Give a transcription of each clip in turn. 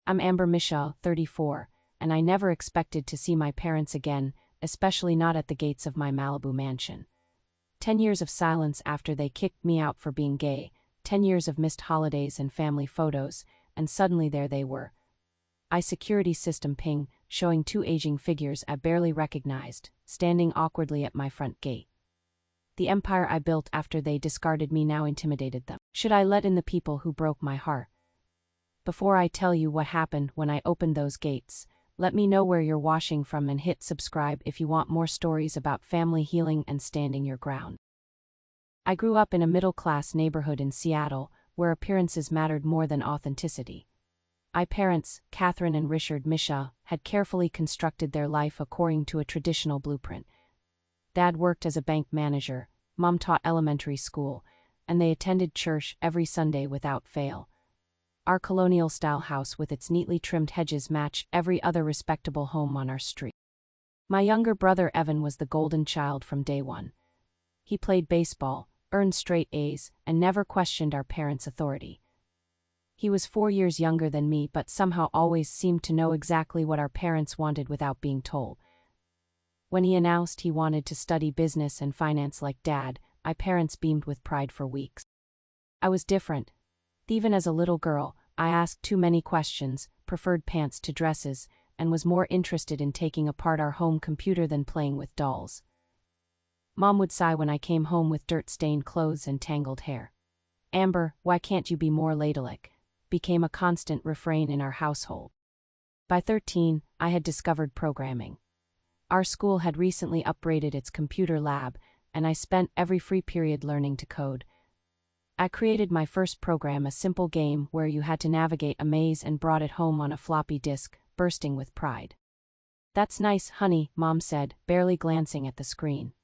I'm Amber Michelle, 34, and I never expected to see my parents again, especially not at the gates of my Malibu mansion. 10 years of silence after they kicked me out for being gay, 10 years of missed holidays and family photos, and suddenly there they were. Security system ping, showing two aging figures I barely recognized, standing awkwardly at my front gate. The empire I built after they discarded me now intimidated them. Should I let in the people who broke my heart? Before I tell you what happened when I opened those gates, let me know where you're watching from and hit subscribe if you want more stories about family healing and standing your ground. I grew up in a middle-class neighborhood in Seattle, where appearances mattered more than authenticity. My parents, Catherine and Richard Michelle, had carefully constructed their life according to a traditional blueprint. Dad worked as a bank manager, Mom taught elementary school, and they attended church every Sunday without fail. Our colonial-style house with its neatly trimmed hedges matched every other respectable home on our street. My younger brother Evan was the golden child from day one. He played baseball, earned straight A's, and never questioned our parents' authority. He was 4 years younger than me but somehow always seemed to know exactly what our parents wanted without being told. When he announced he wanted to study business and finance like Dad, my parents beamed with pride for weeks. I was different. Even as a little girl, I asked too many questions, preferred pants to dresses, and was more interested in taking apart our home computer than playing with dolls. Mom would sigh when I came home with dirt-stained clothes and tangled hair. "Amber, why can't you be more ladylike?" became a constant refrain in our household. By 13, I had discovered programming. Our school had recently upgraded its computer lab, and I spent every free period learning to code. I created my first program, a simple game where you had to navigate a maze, and brought it home on a floppy disk, bursting with pride. "That's nice, honey," Mom said, barely glancing at the screen.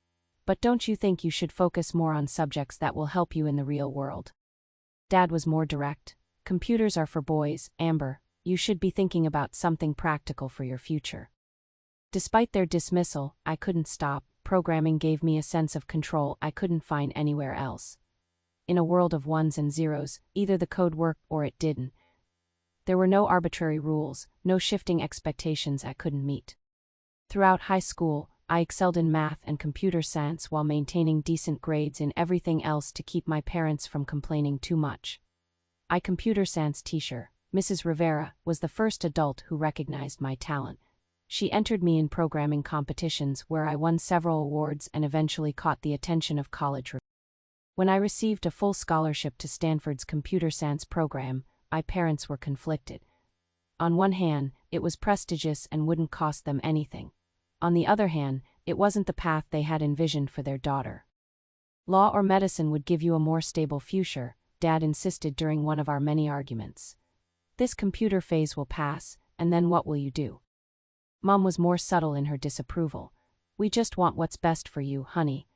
"But don't you think you should focus more on subjects that will help you in the real world?" Dad was more direct. "Computers are for boys, Amber. You should be thinking about something practical for your future." Despite their dismissal, I couldn't stop. Programming gave me a sense of control I couldn't find anywhere else. In a world of ones and zeros, either the code worked or it didn't. There were no arbitrary rules, no shifting expectations I couldn't meet. Throughout high school, I excelled in math and computer science while maintaining decent grades in everything else to keep my parents from complaining too much. Computer science teacher, Mrs. Rivera, was the first adult who recognized my talent. She entered me in programming competitions where I won several awards and eventually caught the attention of college. When I received a full scholarship to Stanford's computer science program, my parents were conflicted. On one hand, it was prestigious and wouldn't cost them anything. On the other hand, it wasn't the path they had envisioned for their daughter. "Law or medicine would give you a more stable future," Dad insisted during one of our many arguments. "This computer phase will pass, and then what will you do?" Mom was more subtle in her disapproval. "We just want what's best for you, honey.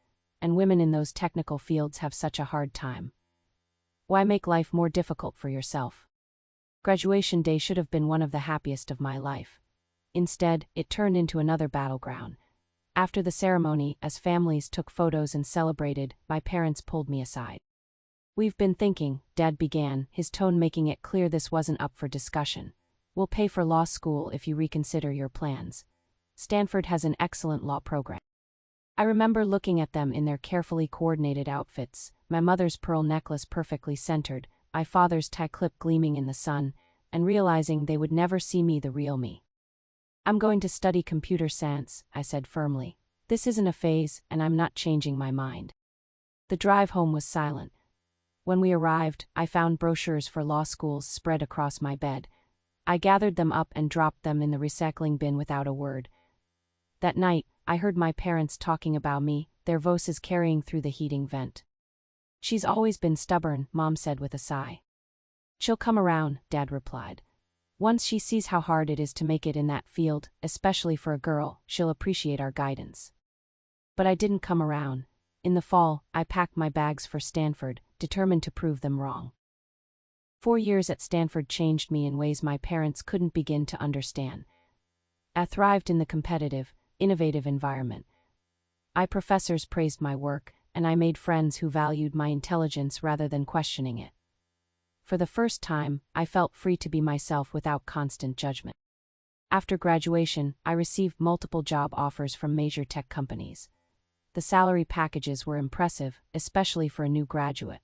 And women in those technical fields have such a hard time. Why make life more difficult for yourself?" Graduation day should have been one of the happiest of my life. Instead, it turned into another battleground. After the ceremony, as families took photos and celebrated, my parents pulled me aside. "We've been thinking," Dad began, his tone making it clear this wasn't up for discussion. "We'll pay for law school if you reconsider your plans. Stanford has an excellent law program." I remember looking at them in their carefully coordinated outfits, my mother's pearl necklace perfectly centered, my father's tie clip gleaming in the sun, and realizing they would never see me, the real me. "I'm going to study computer science," I said firmly. "This isn't a phase, and I'm not changing my mind." The drive home was silent. When we arrived, I found brochures for law schools spread across my bed. I gathered them up and dropped them in the recycling bin without a word. That night, I heard my parents talking about me, their voices carrying through the heating vent. "She's always been stubborn," Mom said with a sigh. "She'll come around," Dad replied. "Once she sees how hard it is to make it in that field, especially for a girl, she'll appreciate our guidance." But I didn't come around. In the fall, I packed my bags for Stanford, determined to prove them wrong. 4 years at Stanford changed me in ways my parents couldn't begin to understand. I thrived in the competitive, innovative environment. Professors praised my work, and I made friends who valued my intelligence rather than questioning it. For the first time, I felt free to be myself without constant judgment. After graduation, I received multiple job offers from major tech companies. The salary packages were impressive, especially for a new graduate.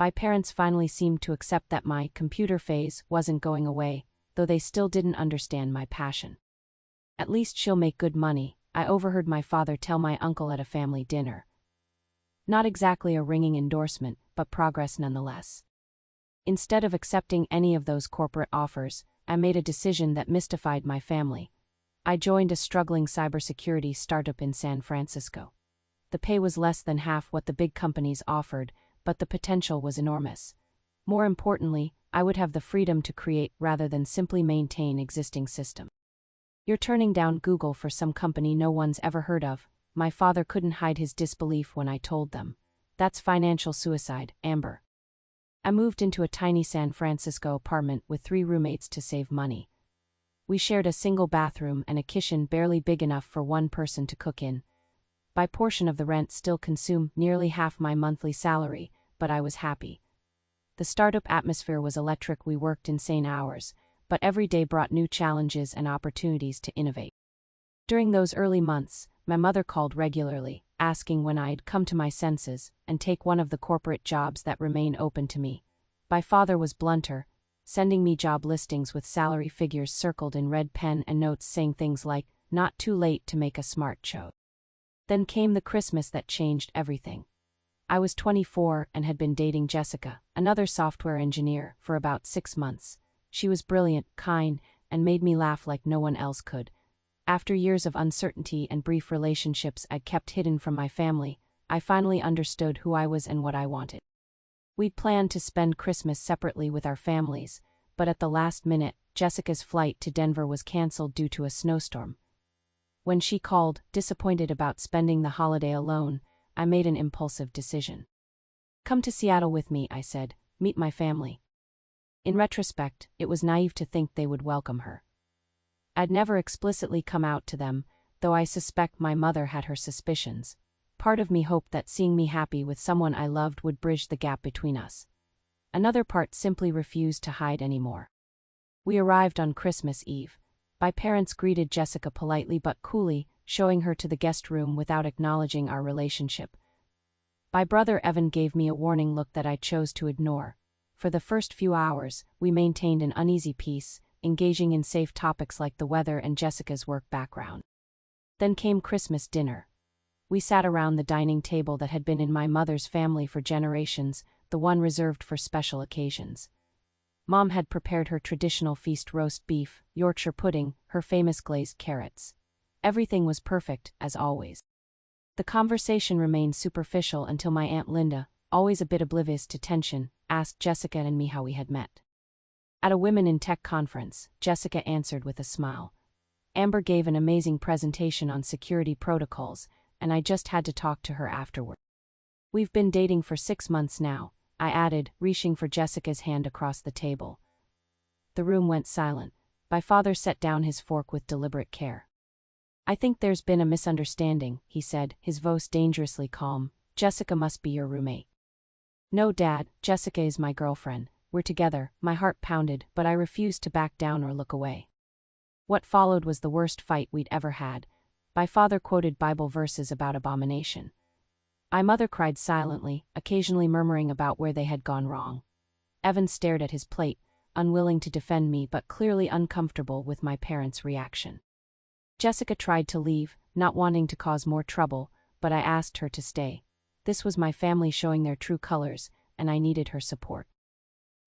My parents finally seemed to accept that my computer phase wasn't going away, though they still didn't understand my passion. "At least she'll make good money," I overheard my father tell my uncle at a family dinner. Not exactly a ringing endorsement, but progress nonetheless. Instead of accepting any of those corporate offers, I made a decision that mystified my family. I joined a struggling cybersecurity startup in San Francisco. The pay was less than half what the big companies offered, but the potential was enormous. More importantly, I would have the freedom to create rather than simply maintain existing systems. "You're turning down Google for some company no one's ever heard of." My father couldn't hide his disbelief when I told them. "That's financial suicide, Amber." I moved into a tiny San Francisco apartment with 3 roommates to save money. We shared a single bathroom and a kitchen barely big enough for one person to cook in. My portion of the rent still consumed nearly half my monthly salary, but I was happy. The startup atmosphere was electric. We worked insane hours, but every day brought new challenges and opportunities to innovate. During those early months, my mother called regularly, asking when I'd come to my senses and take one of the corporate jobs that remained open to me. My father was blunter, sending me job listings with salary figures circled in red pen and notes saying things like, "Not too late to make a smart choice." Then came the Christmas that changed everything. I was 24 and had been dating Jessica, another software engineer, for about 6 months. She was brilliant, kind, and made me laugh like no one else could. After years of uncertainty and brief relationships I'd kept hidden from my family, I finally understood who I was and what I wanted. We'd planned to spend Christmas separately with our families, but at the last minute, Jessica's flight to Denver was canceled due to a snowstorm. When she called, disappointed about spending the holiday alone, I made an impulsive decision. "Come to Seattle with me," I said, "meet my family." In retrospect, it was naive to think they would welcome her. I'd never explicitly come out to them, though I suspect my mother had her suspicions. Part of me hoped that seeing me happy with someone I loved would bridge the gap between us. Another part simply refused to hide anymore. We arrived on Christmas Eve. My parents greeted Jessica politely but coolly, showing her to the guest room without acknowledging our relationship. My brother Evan gave me a warning look that I chose to ignore. For the first few hours, we maintained an uneasy peace, engaging in safe topics like the weather and Jessica's work background. Then came Christmas dinner. We sat around the dining table that had been in my mother's family for generations, the one reserved for special occasions. Mom had prepared her traditional feast: roast beef, Yorkshire pudding, her famous glazed carrots. Everything was perfect, as always. The conversation remained superficial until my Aunt Linda, always a bit oblivious to tension, asked Jessica and me how we had met. At a Women in Tech conference, Jessica answered with a smile. Amber gave an amazing presentation on security protocols, and I just had to talk to her afterward. "We've been dating for 6 months now," I added, reaching for Jessica's hand across the table. The room went silent. My father set down his fork with deliberate care. "I think there's been a misunderstanding," he said, his voice dangerously calm. "Jessica must be your roommate." "No, Dad, Jessica is my girlfriend. We're together." My heart pounded, but I refused to back down or look away. What followed was the worst fight we'd ever had. My father quoted Bible verses about abomination. My mother cried silently, occasionally murmuring about where they had gone wrong. Evan stared at his plate, unwilling to defend me but clearly uncomfortable with my parents' reaction. Jessica tried to leave, not wanting to cause more trouble, but I asked her to stay. This was my family showing their true colors, and I needed her support.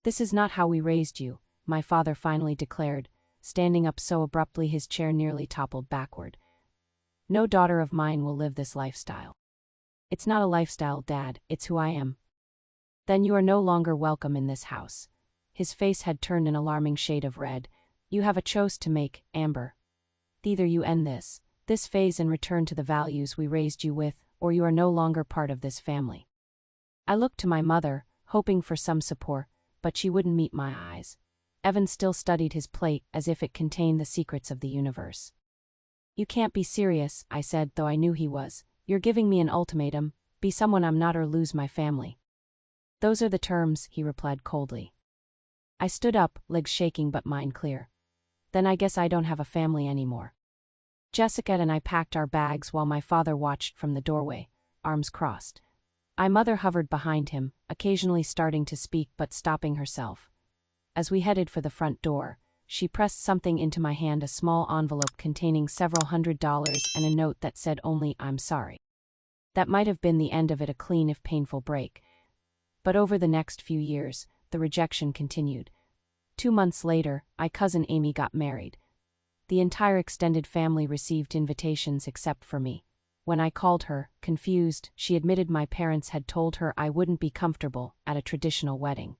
"This is not how we raised you," my father finally declared, standing up so abruptly his chair nearly toppled backward. "No daughter of mine will live this lifestyle." "It's not a lifestyle, Dad, it's who I am." "Then you are no longer welcome in this house." His face had turned an alarming shade of red. "You have a choice to make, Amber. Either you end this phase and return to the values we raised you with, or you are no longer part of this family." I looked to my mother, hoping for some support, but she wouldn't meet my eyes. Evan still studied his plate as if it contained the secrets of the universe. "You can't be serious," I said, though I knew he was. "You're giving me an ultimatum: be someone I'm not or lose my family." Those are the terms, he replied coldly. I stood up, legs shaking but mind clear. Then I guess I don't have a family anymore. Jessica and I packed our bags while my father watched from the doorway, arms crossed. My mother hovered behind him, occasionally starting to speak but stopping herself. As we headed for the front door, she pressed something into my hand, a small envelope containing several $100s and a note that said only, "I'm sorry." That might have been the end of it, a clean if painful break. But over the next few years, the rejection continued. 2 months later, my cousin Amy got married. The entire extended family received invitations except for me. When I called her, confused, she admitted my parents had told her I wouldn't be comfortable at a traditional wedding.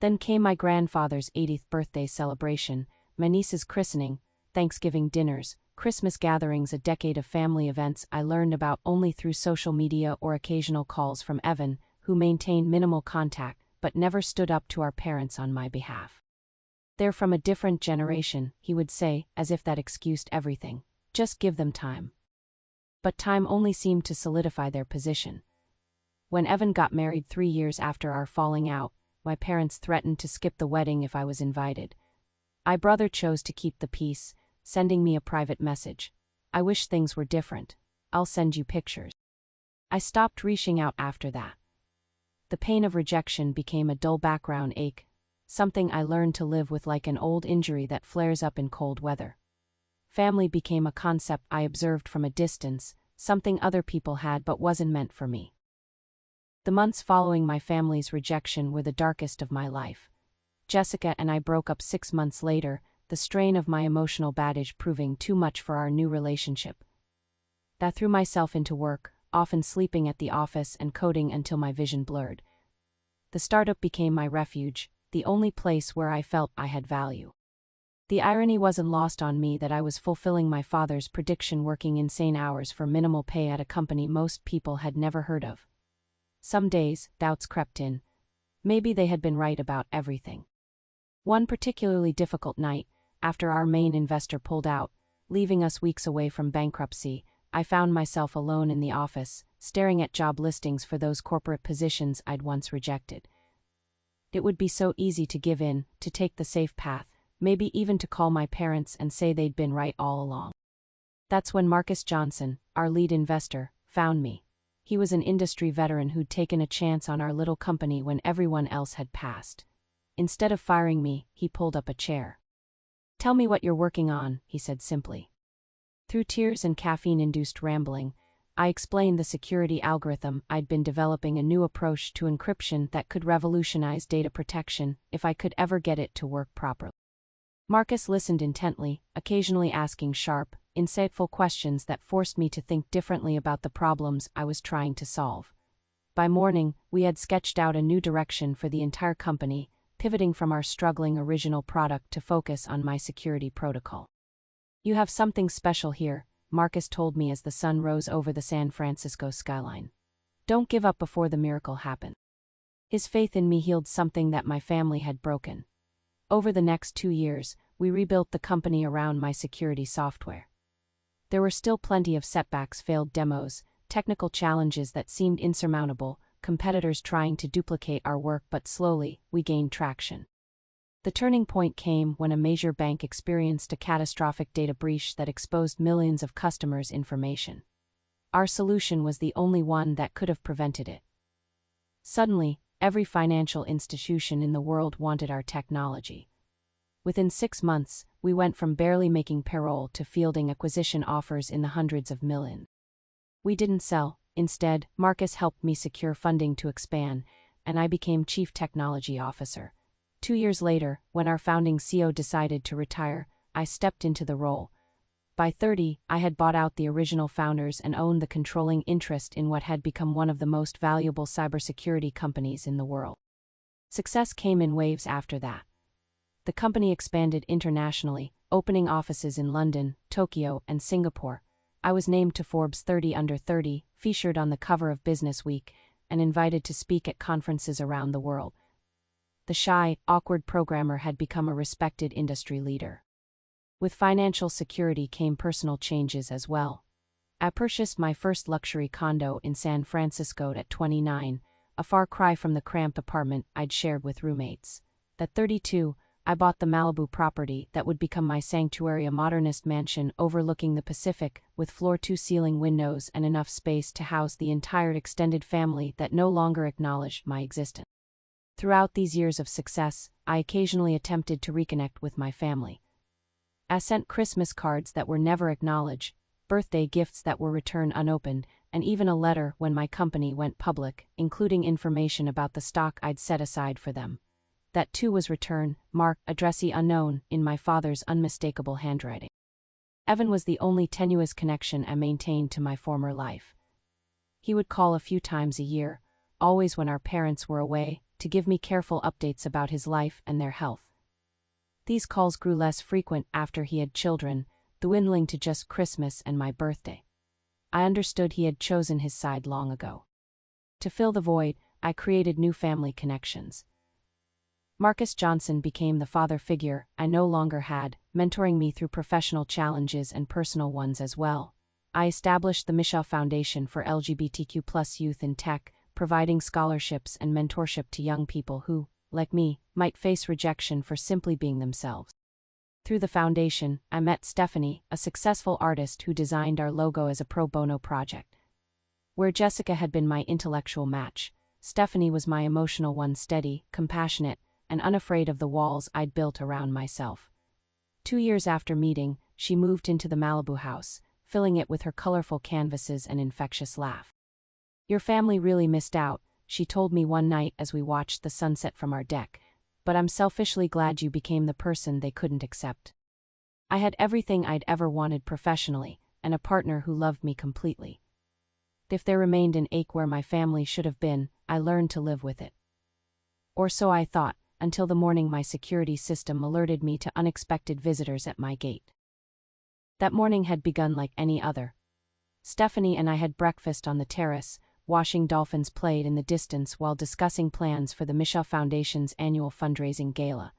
Then came my grandfather's 80th birthday celebration, my niece's christening, Thanksgiving dinners, Christmas gatherings, a decade of family events I learned about only through social media or occasional calls from Evan, who maintained minimal contact but never stood up to our parents on my behalf. "They're from a different generation," he would say, as if that excused everything. "Just give them time." But time only seemed to solidify their position. When Evan got married 3 years after our falling out, my parents threatened to skip the wedding if I was invited. My brother chose to keep the peace, sending me a private message. "I wish things were different. I'll send you pictures." I stopped reaching out after that. The pain of rejection became a dull background ache, something I learned to live with like an old injury that flares up in cold weather. Family became a concept I observed from a distance, something other people had but wasn't meant for me. The months following my family's rejection were the darkest of my life. Jessica and I broke up 6 months later, the strain of my emotional baggage proving too much for our new relationship. I threw myself into work, often sleeping at the office and coding until my vision blurred. The startup became my refuge, the only place where I felt I had value. The irony wasn't lost on me that I was fulfilling my father's prediction, working insane hours for minimal pay at a company most people had never heard of. Some days, doubts crept in. Maybe they had been right about everything. One particularly difficult night, after our main investor pulled out, leaving us weeks away from bankruptcy, I found myself alone in the office, staring at job listings for those corporate positions I'd once rejected. It would be so easy to give in, to take the safe path, maybe even to call my parents and say they'd been right all along. That's when Marcus Johnson, our lead investor, found me. He was an industry veteran who'd taken a chance on our little company when everyone else had passed. Instead of firing me, he pulled up a chair. "Tell me what you're working on," he said simply. Through tears and caffeine-induced rambling, I explained the security algorithm I'd been developing, a new approach to encryption that could revolutionize data protection if I could ever get it to work properly. Marcus listened intently, occasionally asking sharp, insightful questions that forced me to think differently about the problems I was trying to solve. By morning, we had sketched out a new direction for the entire company, pivoting from our struggling original product to focus on my security protocol. "You have something special here," Marcus told me as the sun rose over the San Francisco skyline. "Don't give up before the miracle happens." His faith in me healed something that my family had broken. Over the next 2 years, we rebuilt the company around my security software. There were still plenty of setbacks, failed demos, technical challenges that seemed insurmountable, competitors trying to duplicate our work, but slowly, we gained traction. The turning point came when a major bank experienced a catastrophic data breach that exposed millions of customers' information. Our solution was the only one that could have prevented it. Suddenly, every financial institution in the world wanted our technology. Within 6 months, we went from barely making payroll to fielding acquisition offers in the hundreds of millions. We didn't sell. Instead, Marcus helped me secure funding to expand, and I became Chief Technology Officer. 2 years later, when our founding CEO decided to retire, I stepped into the role. By 30, I had bought out the original founders and owned the controlling interest in what had become one of the most valuable cybersecurity companies in the world. Success came in waves after that. The company expanded internationally, opening offices in London, Tokyo, and Singapore. I was named to Forbes 30 Under 30, featured on the cover of Business Week, and invited to speak at conferences around the world. The shy, awkward programmer had become a respected industry leader. With financial security came personal changes as well. I purchased my first luxury condo in San Francisco at 29, a far cry from the cramped apartment I'd shared with roommates. At 32, I bought the Malibu property that would become my sanctuary, a modernist mansion overlooking the Pacific, with floor-to-ceiling windows and enough space to house the entire extended family that no longer acknowledged my existence. Throughout these years of success, I occasionally attempted to reconnect with my family. I sent Christmas cards that were never acknowledged, birthday gifts that were returned unopened, and even a letter when my company went public, including information about the stock I'd set aside for them. That too was returned, marked addressee unknown, in my father's unmistakable handwriting. Evan was the only tenuous connection I maintained to my former life. He would call a few times a year, always when our parents were away, to give me careful updates about his life and their health. These calls grew less frequent after he had children, dwindling to just Christmas and my birthday. I understood he had chosen his side long ago. To fill the void, I created new family connections. Marcus Johnson became the father figure I no longer had, mentoring me through professional challenges and personal ones as well. I established the Michelle Foundation for LGBTQ+ youth in tech, providing scholarships and mentorship to young people who, like me, might face rejection for simply being themselves. Through the foundation, I met Stephanie, a successful artist who designed our logo as a pro bono project. Where Jessica had been my intellectual match, Stephanie was my emotional one, steady, compassionate, and unafraid of the walls I'd built around myself. 2 years after meeting, she moved into the Malibu house, filling it with her colorful canvases and infectious laugh. "Your family really missed out," she told me one night as we watched the sunset from our deck, "but I'm selfishly glad you became the person they couldn't accept." I had everything I'd ever wanted professionally, and a partner who loved me completely. If there remained an ache where my family should have been, I learned to live with it. Or so I thought, until the morning my security system alerted me to unexpected visitors at my gate. That morning had begun like any other. Stephanie and I had breakfast on the terrace, watching dolphins play in the distance while discussing plans for the Michelle Foundation's annual fundraising gala.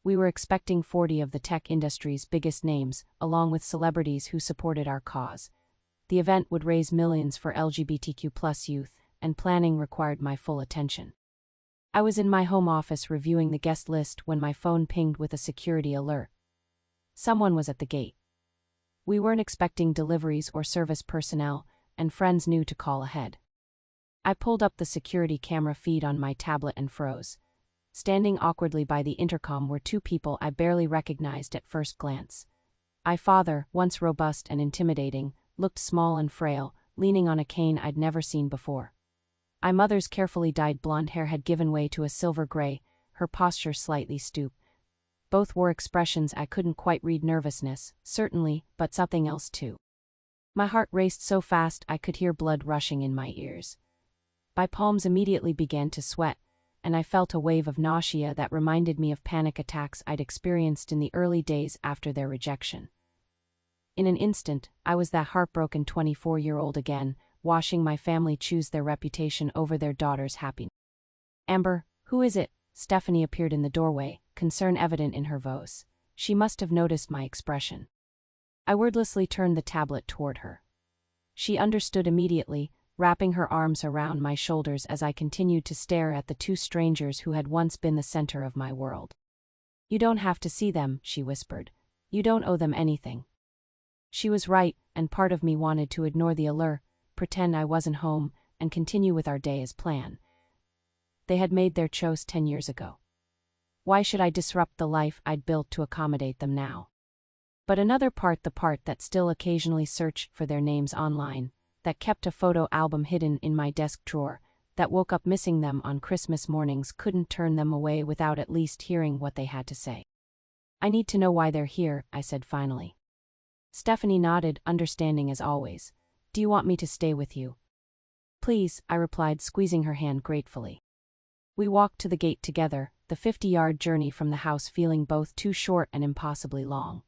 We were expecting 40 of the tech industry's biggest names, along with celebrities who supported our cause. The event would raise millions for LGBTQ+ youth, and planning required my full attention. I was in my home office reviewing the guest list when my phone pinged with a security alert. Someone was at the gate. We weren't expecting deliveries or service personnel, and friends knew to call ahead. I pulled up the security camera feed on my tablet and froze. Standing awkwardly by the intercom were two people I barely recognized at first glance. My father, once robust and intimidating, looked small and frail, leaning on a cane I'd never seen before. My mother's carefully dyed blonde hair had given way to a silver gray, her posture slightly stooped. Both wore expressions I couldn't quite read, nervousness, certainly, but something else too. My heart raced so fast I could hear blood rushing in my ears. My palms immediately began to sweat, and I felt a wave of nausea that reminded me of panic attacks I'd experienced in the early days after their rejection. In an instant, I was that heartbroken 24-year-old again, watching my family choose their reputation over their daughter's happiness. "Amber, who is it?" Stephanie appeared in the doorway, concern evident in her voice. She must have noticed my expression. I wordlessly turned the tablet toward her. She understood immediately, wrapping her arms around my shoulders as I continued to stare at the two strangers who had once been the center of my world. "You don't have to see them," she whispered. "You don't owe them anything." She was right, and part of me wanted to ignore the allure, pretend I wasn't home, and continue with our day as planned. They had made their choice 10 years ago. Why should I disrupt the life I'd built to accommodate them now? But another part, the part that still occasionally searched for their names online, that kept a photo album hidden in my desk drawer, that woke up missing them on Christmas mornings, couldn't turn them away without at least hearing what they had to say. "I need to know why they're here," I said finally. Stephanie nodded, understanding as always. "Do you want me to stay with you?" "Please," I replied, squeezing her hand gratefully. We walked to the gate together, the 50-yard journey from the house feeling both too short and impossibly long.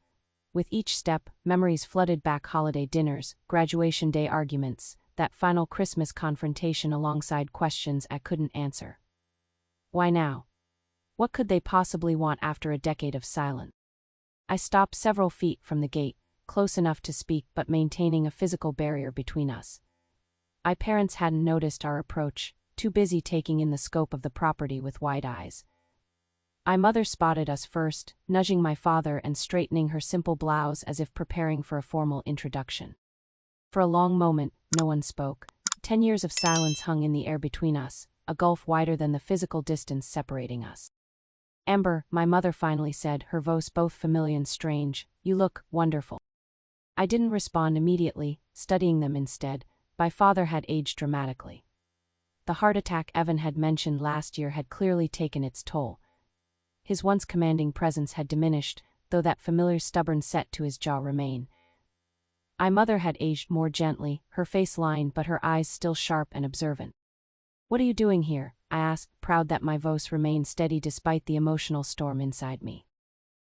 With each step, memories flooded back: holiday dinners, graduation day arguments, that final Christmas confrontation alongside questions I couldn't answer. Why now? What could they possibly want after a decade of silence? I stopped several feet from the gate, close enough to speak but maintaining a physical barrier between us. My parents hadn't noticed our approach, too busy taking in the scope of the property with wide eyes. My mother spotted us first, nudging my father and straightening her simple blouse as if preparing for a formal introduction. For a long moment, no one spoke. 10 years of silence hung in the air between us, a gulf wider than the physical distance separating us. "Amber," my mother finally said, her voice both familiar and strange, "you look wonderful." I didn't respond immediately, studying them instead. My father had aged dramatically. The heart attack Evan had mentioned last year had clearly taken its toll. His once commanding presence had diminished, though that familiar stubborn set to his jaw remained. My mother had aged more gently, her face lined but her eyes still sharp and observant. "What are you doing here?" I asked, proud that my voice remained steady despite the emotional storm inside me.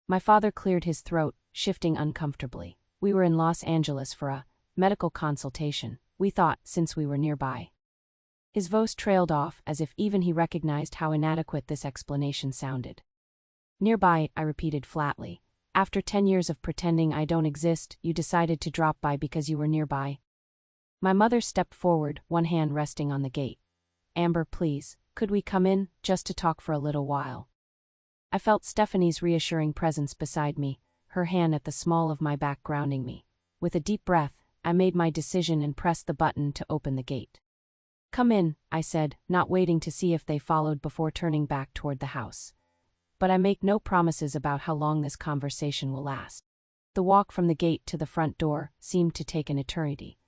My father cleared his throat, shifting uncomfortably. "We were in Los Angeles for a medical consultation, we thought, since we were nearby." His voice trailed off as if even he recognized how inadequate this explanation sounded. "Nearby," I repeated flatly. "After 10 years of pretending I don't exist, you decided to drop by because you were nearby." My mother stepped forward, one hand resting on the gate. "Amber, please, could we come in, just to talk for a little while?" I felt Stephanie's reassuring presence beside me, her hand at the small of my back grounding me. With a deep breath, I made my decision and pressed the button to open the gate. "Come in," I said, not waiting to see if they followed before turning back toward the house. But I make no promises about how long this conversation will last. The walk from the gate to the front door seemed to take an eternity.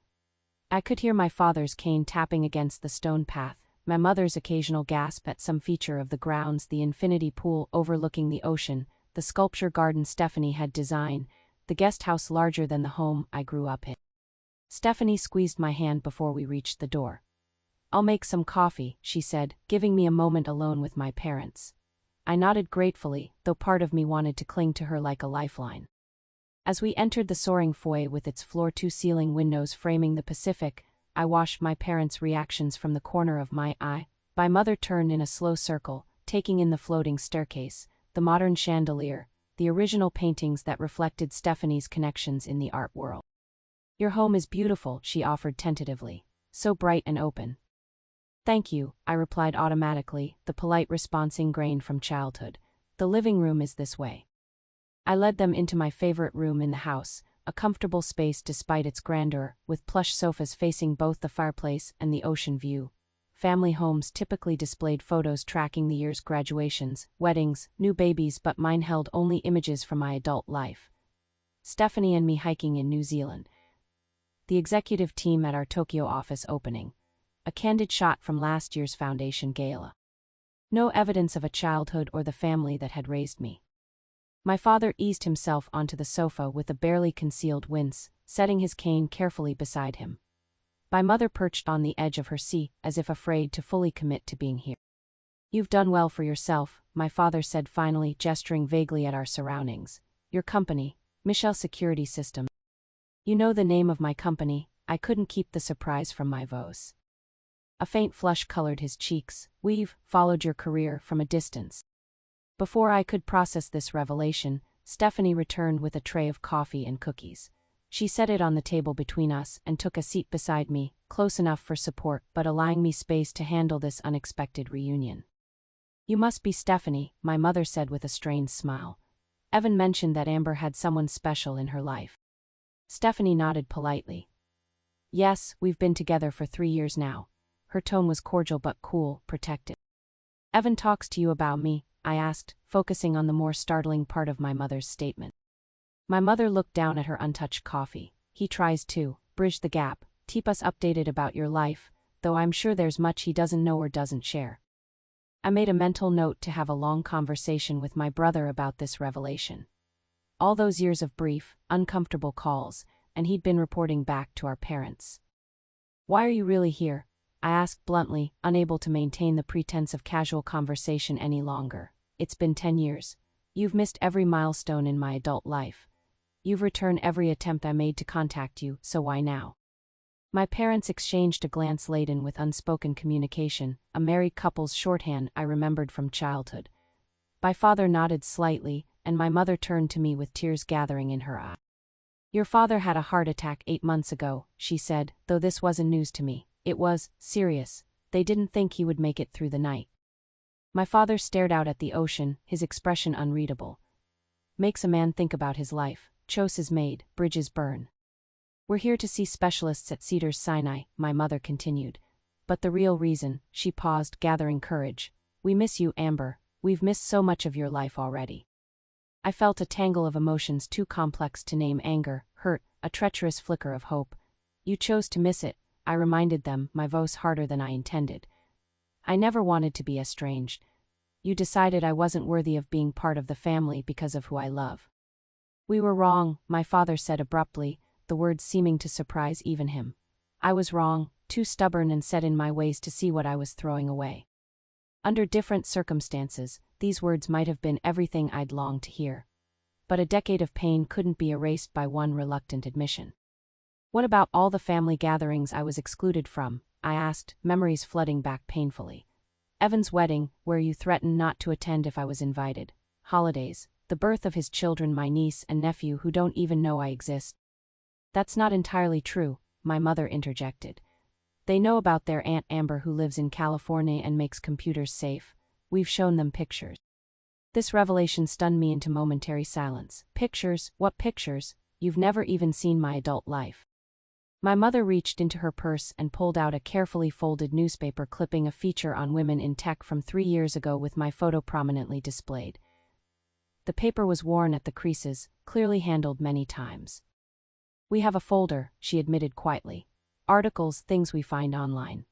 I could hear my father's cane tapping against the stone path, my mother's occasional gasp at some feature of the grounds, the infinity pool overlooking the ocean, the sculpture garden Stephanie had designed, the guest house larger than the home I grew up in. Stephanie squeezed my hand before we reached the door. "I'll make some coffee," she said, giving me a moment alone with my parents. I nodded gratefully, though part of me wanted to cling to her like a lifeline. As we entered the soaring foyer with its floor-to-ceiling windows framing the Pacific, I watched my parents' reactions from the corner of my eye. My mother turned in a slow circle, taking in the floating staircase, the modern chandelier, the original paintings that reflected Stephanie's connections in the art world. "Your home is beautiful," she offered tentatively. "So bright and open." "Thank you," I replied automatically, the polite response ingrained from childhood. "The living room is this way." I led them into my favorite room in the house, a comfortable space despite its grandeur, with plush sofas facing both the fireplace and the ocean view. Family homes typically displayed photos tracking the year's graduations, weddings, new babies, but mine held only images from my adult life. Stephanie and me hiking in New Zealand. The executive team at our Tokyo office opening. A candid shot from last year's foundation gala. No evidence of a childhood or the family that had raised me. My father eased himself onto the sofa with a barely concealed wince, setting his cane carefully beside him. My mother perched on the edge of her seat, as if afraid to fully commit to being here. "You've done well for yourself," my father said finally, gesturing vaguely at our surroundings. "Your company, Michelle Security System." "You know the name of my company?" I couldn't keep the surprise from my voice. A faint flush colored his cheeks. "We've followed your career from a distance." Before I could process this revelation, Stephanie returned with a tray of coffee and cookies. She set it on the table between us and took a seat beside me, close enough for support but allowing me space to handle this unexpected reunion. "You must be Stephanie," my mother said with a strained smile. "Evan mentioned that Amber had someone special in her life." Stephanie nodded politely. "Yes, we've been together for 3 years now." Her tone was cordial but cool, protective. "Evan talks to you about me?" I asked, focusing on the more startling part of my mother's statement. My mother looked down at her untouched coffee. "He tries to bridge the gap, keep us updated about your life, though I'm sure there's much he doesn't know or doesn't share." I made a mental note to have a long conversation with my brother about this revelation. All those years of brief, uncomfortable calls, and he'd been reporting back to our parents. "Why are you really here?" I asked bluntly, unable to maintain the pretense of casual conversation any longer. "It's been 10 years. You've missed every milestone in my adult life. You've returned every attempt I made to contact you, so why now?" My parents exchanged a glance laden with unspoken communication, a married couple's shorthand I remembered from childhood. My father nodded slightly, and my mother turned to me with tears gathering in her eyes. "Your father had a heart attack 8 months ago," she said, though this wasn't news to me. "It was serious, They didn't think he would make it through the night. My father stared out at the ocean, his expression unreadable. Makes a man think about his life. Chose is made, bridges burn. We're here to see specialists at Cedars Sinai, my mother continued. But the real reason, she paused, gathering courage. We miss you, Amber. We've missed so much of your life already. I felt a tangle of emotions too complex to name: anger, hurt, a treacherous flicker of hope. You chose to miss it, I reminded them, my voice harder than I intended. I never wanted to be estranged. You decided I wasn't worthy of being part of the family because of who I love. We were wrong, my father said abruptly, the words seeming to surprise even him. I was wrong, too stubborn and set in my ways to see what I was throwing away. Under different circumstances, these words might have been everything I'd longed to hear. But a decade of pain couldn't be erased by one reluctant admission. What about all the family gatherings I was excluded from? I asked, memories flooding back painfully. Evan's wedding, where you threatened not to attend if I was invited. Holidays, the birth of his children, my niece and nephew who don't even know I exist. That's not entirely true, my mother interjected. They know about their Aunt Amber who lives in California and makes computers safe. We've shown them pictures. This revelation stunned me into momentary silence. Pictures? What pictures? You've never even seen my adult life. My mother reached into her purse and pulled out a carefully folded newspaper clipping, a feature on women in tech from 3 years ago with my photo prominently displayed. The paper was worn at the creases, clearly handled many times. We have a folder, she admitted quietly. Articles, things we find online.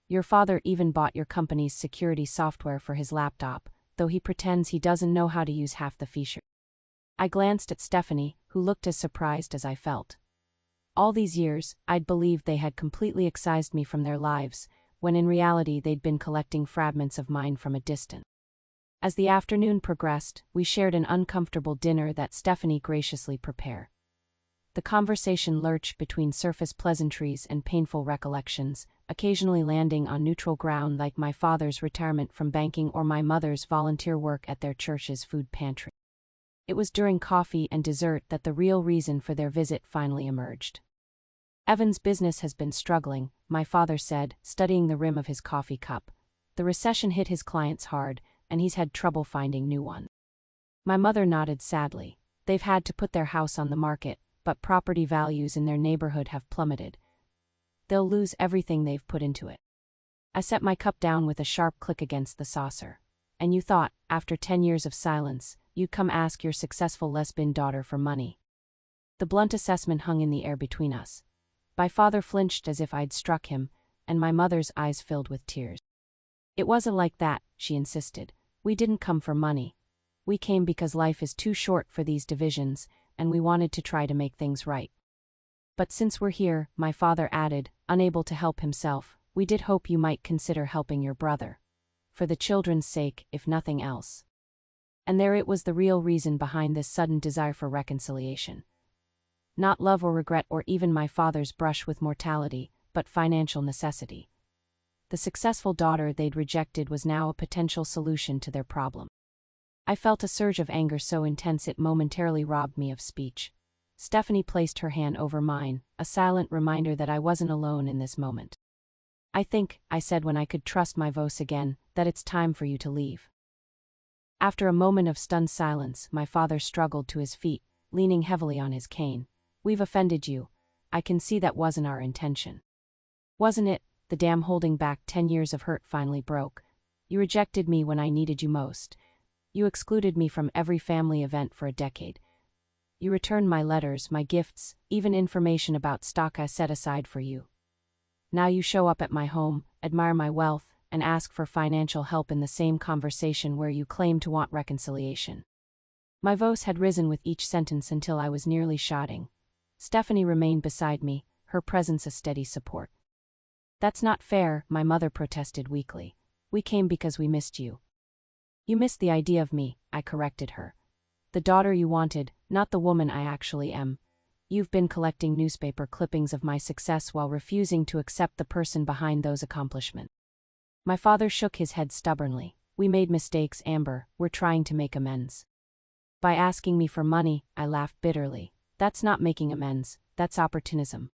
Your father even bought your company's security software for his laptop, though he pretends he doesn't know how to use half the features. I glanced at Stephanie, who looked as surprised as I felt. All these years, I'd believed they had completely excised me from their lives, when in reality they'd been collecting fragments of mine from a distance. As the afternoon progressed, we shared an uncomfortable dinner that Stephanie graciously prepared. The conversation lurched between surface pleasantries and painful recollections, occasionally landing on neutral ground like my father's retirement from banking or my mother's volunteer work at their church's food pantry. It was during coffee and dessert that the real reason for their visit finally emerged. Evan's business has been struggling, my father said, studying the rim of his coffee cup. The recession hit his clients hard, and he's had trouble finding new ones. My mother nodded sadly. They've had to put their house on the market, but property values in their neighborhood have plummeted. They'll lose everything they've put into it. I set my cup down with a sharp click against the saucer. And you thought, after 10 years of silence, you'd come ask your successful lesbian daughter for money. The blunt assessment hung in the air between us. My father flinched as if I'd struck him, and my mother's eyes filled with tears. It wasn't like that, she insisted. We didn't come for money. We came because life is too short for these divisions, and we wanted to try to make things right. But since we're here, my father added, unable to help himself, we did hope you might consider helping your brother. For the children's sake, if nothing else. And there it was, the real reason behind this sudden desire for reconciliation. Not love or regret or even my father's brush with mortality, but financial necessity. The successful daughter they'd rejected was now a potential solution to their problem. I felt a surge of anger so intense it momentarily robbed me of speech. Stephanie placed her hand over mine, a silent reminder that I wasn't alone in this moment. I think, I said when I could trust my voice again, that it's time for you to leave. After a moment of stunned silence, my father struggled to his feet, leaning heavily on his cane. We've offended you. I can see that wasn't our intention. Wasn't it? The dam holding back 10 years of hurt finally broke. You rejected me when I needed you most. You excluded me from every family event for a decade. You returned my letters, my gifts, even information about stock I set aside for you. Now you show up at my home, admire my wealth, and ask for financial help in the same conversation where you claim to want reconciliation. My voice had risen with each sentence until I was nearly shouting. Stephanie remained beside me, her presence a steady support. That's not fair, my mother protested weakly. We came because we missed you. You missed the idea of me, I corrected her. The daughter you wanted, not the woman I actually am. You've been collecting newspaper clippings of my success while refusing to accept the person behind those accomplishments. My father shook his head stubbornly. We made mistakes, Amber, we're trying to make amends. By asking me for money, I laughed bitterly. That's not making amends, that's opportunism.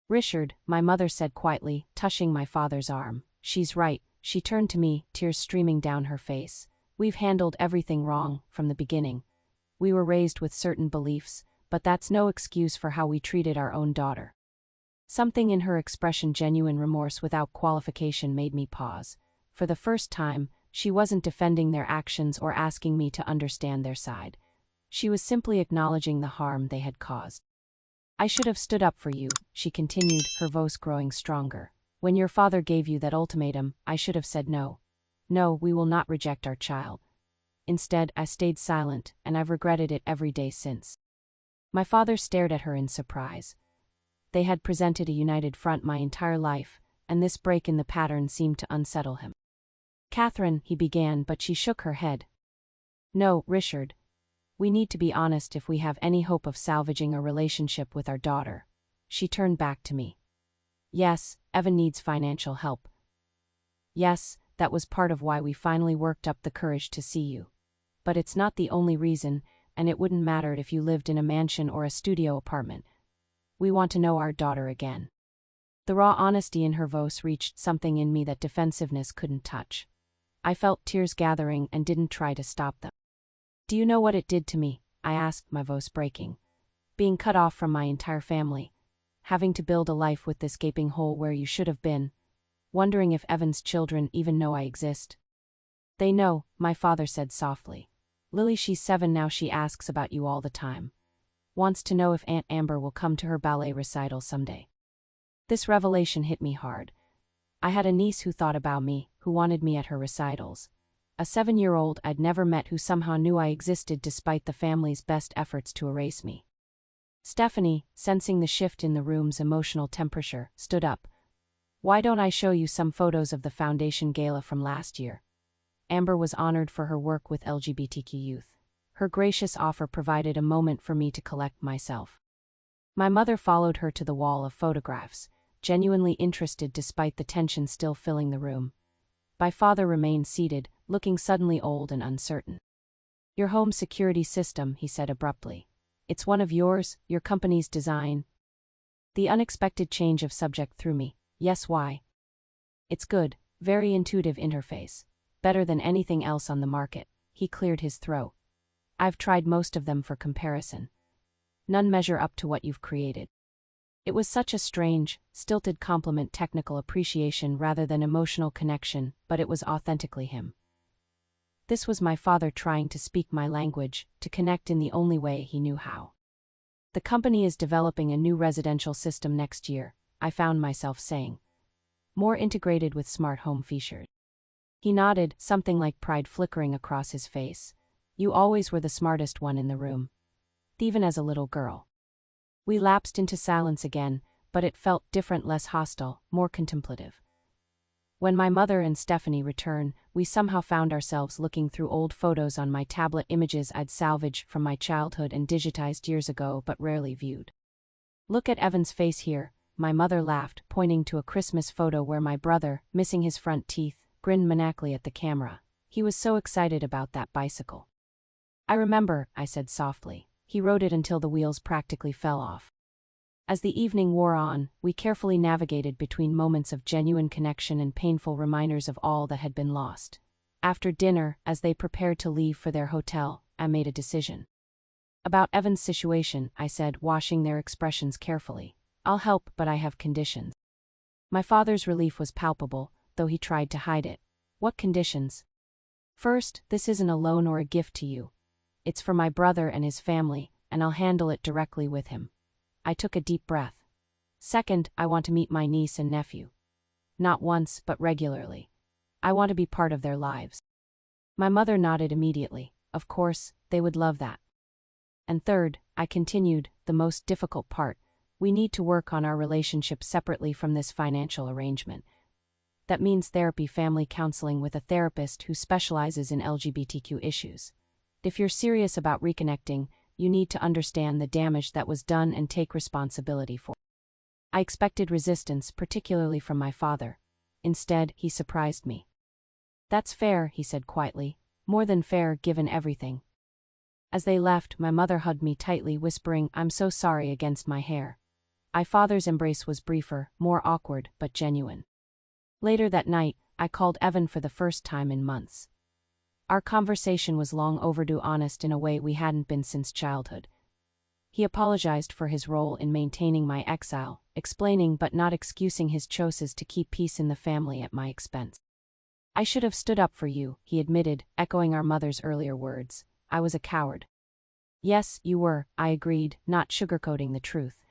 Richard, my mother said quietly, touching my father's arm. She's right, she turned to me, tears streaming down her face. We've handled everything wrong, from the beginning. We were raised with certain beliefs, but that's no excuse for how we treated our own daughter. Something in her expression, genuine remorse without qualification, made me pause. For the first time, she wasn't defending their actions or asking me to understand their side. She was simply acknowledging the harm they had caused. I should have stood up for you, she continued, her voice growing stronger. When your father gave you that ultimatum, I should have said no. No, we will not reject our child. Instead, I stayed silent, and I've regretted it every day since. My father stared at her in surprise. They had presented a united front my entire life, and this break in the pattern seemed to unsettle him. Catherine, he began, but she shook her head. No, Richard. We need to be honest if we have any hope of salvaging a relationship with our daughter. She turned back to me. Yes, Evan needs financial help. Yes, that was part of why we finally worked up the courage to see you. But it's not the only reason, and it wouldn't matter if you lived in a mansion or a studio apartment. We want to know our daughter again. The raw honesty in her voice reached something in me that defensiveness couldn't touch. I felt tears gathering and didn't try to stop them. Do you know what it did to me? I asked, my voice breaking. Being cut off from my entire family. Having to build a life with this gaping hole where you should have been. Wondering if Evan's children even know I exist. They know, my father said softly. Lily, she's 7 now, she asks about you all the time. Wants to know if Aunt Amber will come to her ballet recital someday. This revelation hit me hard. I had a niece who thought about me, who wanted me at her recitals. A 7-year-old I'd never met who somehow knew I existed despite the family's best efforts to erase me. Stephanie, sensing the shift in the room's emotional temperature, stood up. Why don't I show you some photos of the foundation gala from last year? Amber was honored for her work with LGBTQ youth. Her gracious offer provided a moment for me to collect myself. My mother followed her to the wall of photographs, genuinely interested despite the tension still filling the room. My father remained seated, looking suddenly old and uncertain. Your home security system, he said abruptly. It's one of yours, your company's design. The unexpected change of subject threw me. Yes, why? It's good, very intuitive interface. Better than anything else on the market. He cleared his throat. I've tried most of them for comparison. None measure up to what you've created. It was such a strange, stilted compliment, technical appreciation rather than emotional connection, but it was authentically him. This was my father trying to speak my language, to connect in the only way he knew how. The company is developing a new residential system next year, I found myself saying. More integrated with smart home features. He nodded, something like pride flickering across his face. You always were the smartest one in the room. Even as a little girl. We lapsed into silence again, but it felt different, less hostile, more contemplative. When my mother and Stephanie returned, we somehow found ourselves looking through old photos on my tablet, images I'd salvaged from my childhood and digitized years ago but rarely viewed. Look at Evan's face here, my mother laughed, pointing to a Christmas photo where my brother, missing his front teeth, grinned maniacally at the camera. He was so excited about that bicycle. I remember, I said softly. He rode it until the wheels practically fell off. As the evening wore on, we carefully navigated between moments of genuine connection and painful reminders of all that had been lost. After dinner, as they prepared to leave for their hotel, I made a decision. About Evan's situation, I said, watching their expressions carefully. I'll help, but I have conditions. My father's relief was palpable, though he tried to hide it. What conditions? First, this isn't a loan or a gift to you. It's for my brother and his family, and I'll handle it directly with him. I took a deep breath. Second, I want to meet my niece and nephew. Not once, but regularly. I want to be part of their lives. My mother nodded immediately. Of course, they would love that. And third, I continued, the most difficult part, we need to work on our relationship separately from this financial arrangement. That means therapy, family counseling with a therapist who specializes in LGBTQ issues. If you're serious about reconnecting, you need to understand the damage that was done and take responsibility for it. I expected resistance, particularly from my father. Instead, he surprised me. That's fair, he said quietly. More than fair, given everything. As they left, my mother hugged me tightly, whispering, I'm so sorry, against my hair. My father's embrace was briefer, more awkward, but genuine. Later that night, I called Evan for the first time in months. Our conversation was long overdue, honest in a way we hadn't been since childhood. He apologized for his role in maintaining my exile, explaining but not excusing his choices to keep peace in the family at my expense. I should have stood up for you, he admitted, echoing our mother's earlier words. I was a coward. Yes, you were, I agreed, not sugarcoating the truth.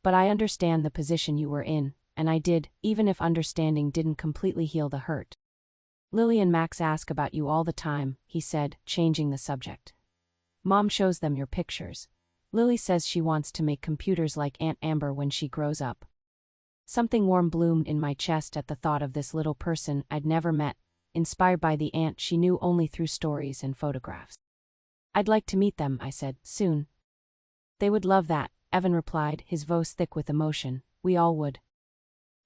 But I understand the position you were in, and I did, even if understanding didn't completely heal the hurt. Lily and Max ask about you all the time, he said, changing the subject. Mom shows them your pictures. Lily says she wants to make computers like Aunt Amber when she grows up. Something warm bloomed in my chest at the thought of this little person I'd never met, inspired by the aunt she knew only through stories and photographs. I'd like to meet them, I said, soon. They would love that, Evan replied, his voice thick with emotion. We all would.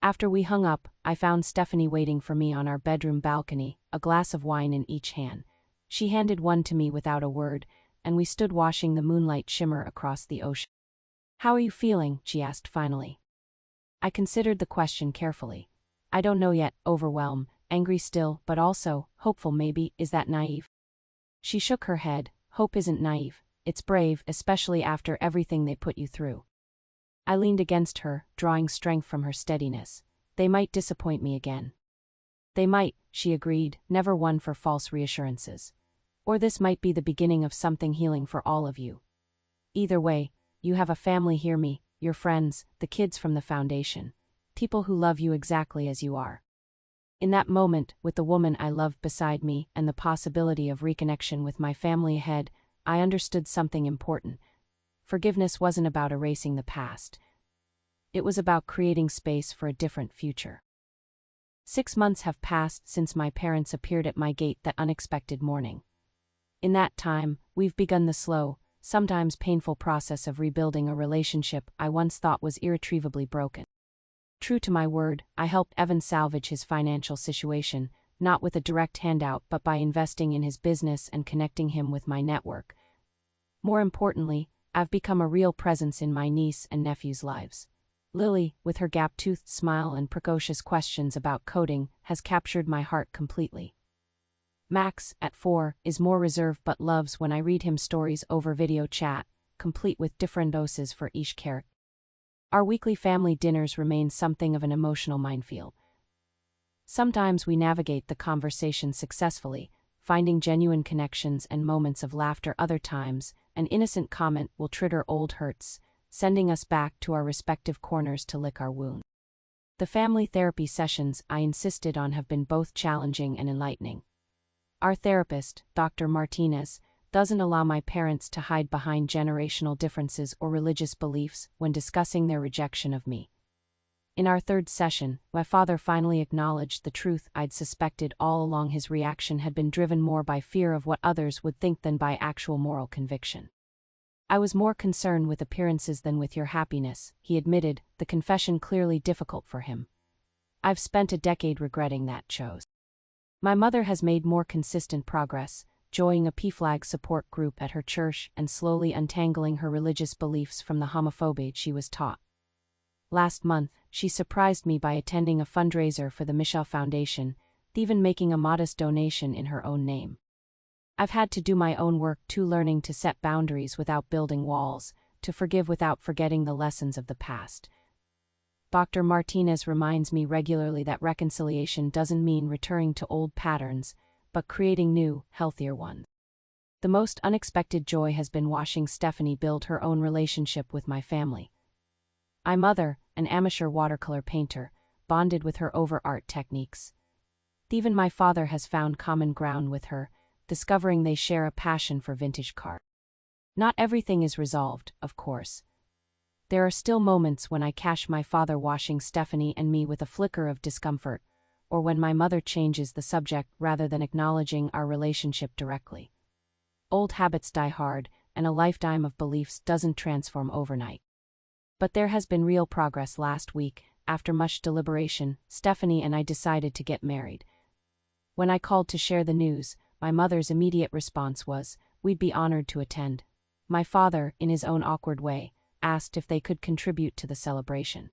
After we hung up, I found Stephanie waiting for me on our bedroom balcony, a glass of wine in each hand. She handed one to me without a word, and we stood watching the moonlight shimmer across the ocean. How are you feeling? She asked finally. I considered the question carefully. I don't know yet, overwhelmed, angry still, but also, hopeful maybe. Is that naive? She shook her head. Hope isn't naive. It's brave, especially after everything they put you through. I leaned against her, drawing strength from her steadiness. They might disappoint me again. They might, she agreed, never one for false reassurances. Or this might be the beginning of something healing for all of you. Either way, you have a family. Hear me, your friends, the kids from the foundation. People who love you exactly as you are. In that moment, with the woman I loved beside me and the possibility of reconnection with my family ahead, I understood something important. Forgiveness wasn't about erasing the past. It was about creating space for a different future. 6 months have passed since my parents appeared at my gate that unexpected morning. In that time, we've begun the slow, sometimes painful process of rebuilding a relationship I once thought was irretrievably broken. True to my word, I helped Evan salvage his financial situation, not with a direct handout but by investing in his business and connecting him with my network. More importantly, I've become a real presence in my niece and nephew's lives. Lily, with her gap-toothed smile and precocious questions about coding, has captured my heart completely. Max, at 4, is more reserved but loves when I read him stories over video chat, complete with different doses for each character. Our weekly family dinners remain something of an emotional minefield. Sometimes we navigate the conversation successfully, finding genuine connections and moments of laughter. Other times, an innocent comment will trigger old hurts, sending us back to our respective corners to lick our wounds. The family therapy sessions I insisted on have been both challenging and enlightening. Our therapist, Dr. Martinez, doesn't allow my parents to hide behind generational differences or religious beliefs when discussing their rejection of me. In our third session, my father finally acknowledged the truth I'd suspected all along. His reaction had been driven more by fear of what others would think than by actual moral conviction. I was more concerned with appearances than with your happiness, he admitted, the confession clearly difficult for him. I've spent a decade regretting that choice. My mother has made more consistent progress, joining a PFLAG support group at her church and slowly untangling her religious beliefs from the homophobia she was taught. Last month, she surprised me by attending a fundraiser for the Michelle Foundation, even making a modest donation in her own name. I've had to do my own work too, learning to set boundaries without building walls, to forgive without forgetting the lessons of the past. Dr. Martinez reminds me regularly that reconciliation doesn't mean returning to old patterns, but creating new, healthier ones. The most unexpected joy has been watching Stephanie build her own relationship with my family. My mother, an amateur watercolor painter, bonded with her over art techniques. Even my father has found common ground with her, discovering they share a passion for vintage cars. Not everything is resolved, of course. There are still moments when I catch my father washing Stephanie and me with a flicker of discomfort, or when my mother changes the subject rather than acknowledging our relationship directly. Old habits die hard, and a lifetime of beliefs doesn't transform overnight. But there has been real progress. Last week, after much deliberation, Stephanie and I decided to get married. When I called to share the news, my mother's immediate response was, "We'd be honored to attend." My father, in his own awkward way, asked if they could contribute to the celebration.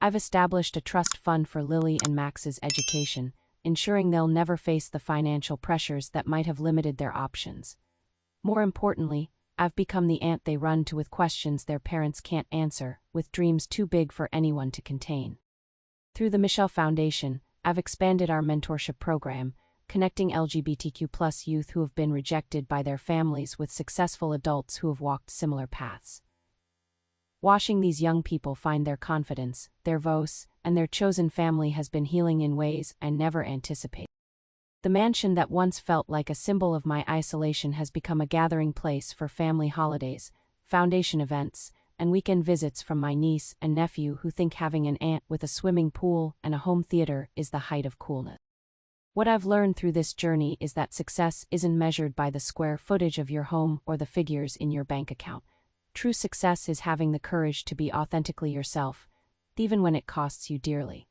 I've established a trust fund for Lily and Max's education, ensuring they'll never face the financial pressures that might have limited their options. More importantly, I've become the aunt they run to with questions their parents can't answer, with dreams too big for anyone to contain. Through the Michelle Foundation, I've expanded our mentorship program, connecting LGBTQ+ youth who have been rejected by their families with successful adults who have walked similar paths. Watching these young people find their confidence, their voice, and their chosen family has been healing in ways I never anticipated. The mansion that once felt like a symbol of my isolation has become a gathering place for family holidays, foundation events, and weekend visits from my niece and nephew who think having an aunt with a swimming pool and a home theater is the height of coolness. What I've learned through this journey is that success isn't measured by the square footage of your home or the figures in your bank account. True success is having the courage to be authentically yourself, even when it costs you dearly.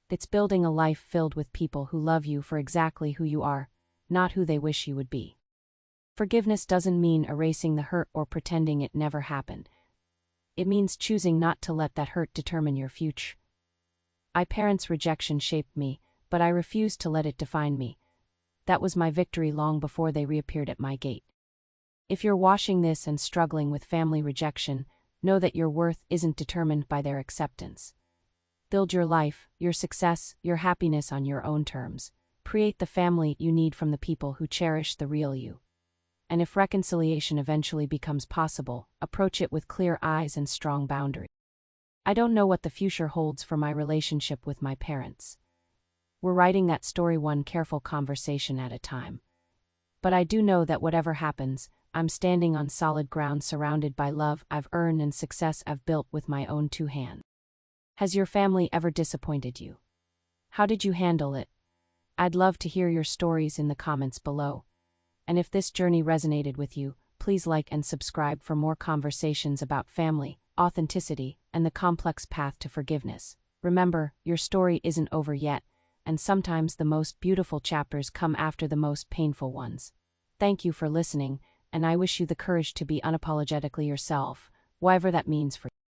It's building a life filled with people who love you for exactly who you are, not who they wish you would be. Forgiveness doesn't mean erasing the hurt or pretending it never happened. It means choosing not to let that hurt determine your future. My parents' rejection shaped me, but I refused to let it define me. That was my victory long before they reappeared at my gate. If you're watching this and struggling with family rejection, know that your worth isn't determined by their acceptance. Build your life, your success, your happiness on your own terms. Create the family you need from the people who cherish the real you. And if reconciliation eventually becomes possible, approach it with clear eyes and strong boundaries. I don't know what the future holds for my relationship with my parents. We're writing that story one careful conversation at a time. But I do know that whatever happens, I'm standing on solid ground surrounded by love I've earned and success I've built with my own two hands. Has your family ever disappointed you? How did you handle it? I'd love to hear your stories in the comments below. And if this journey resonated with you, please like and subscribe for more conversations about family, authenticity, and the complex path to forgiveness. Remember, your story isn't over yet, and sometimes the most beautiful chapters come after the most painful ones. Thank you for listening, and I wish you the courage to be unapologetically yourself, whatever that means for you.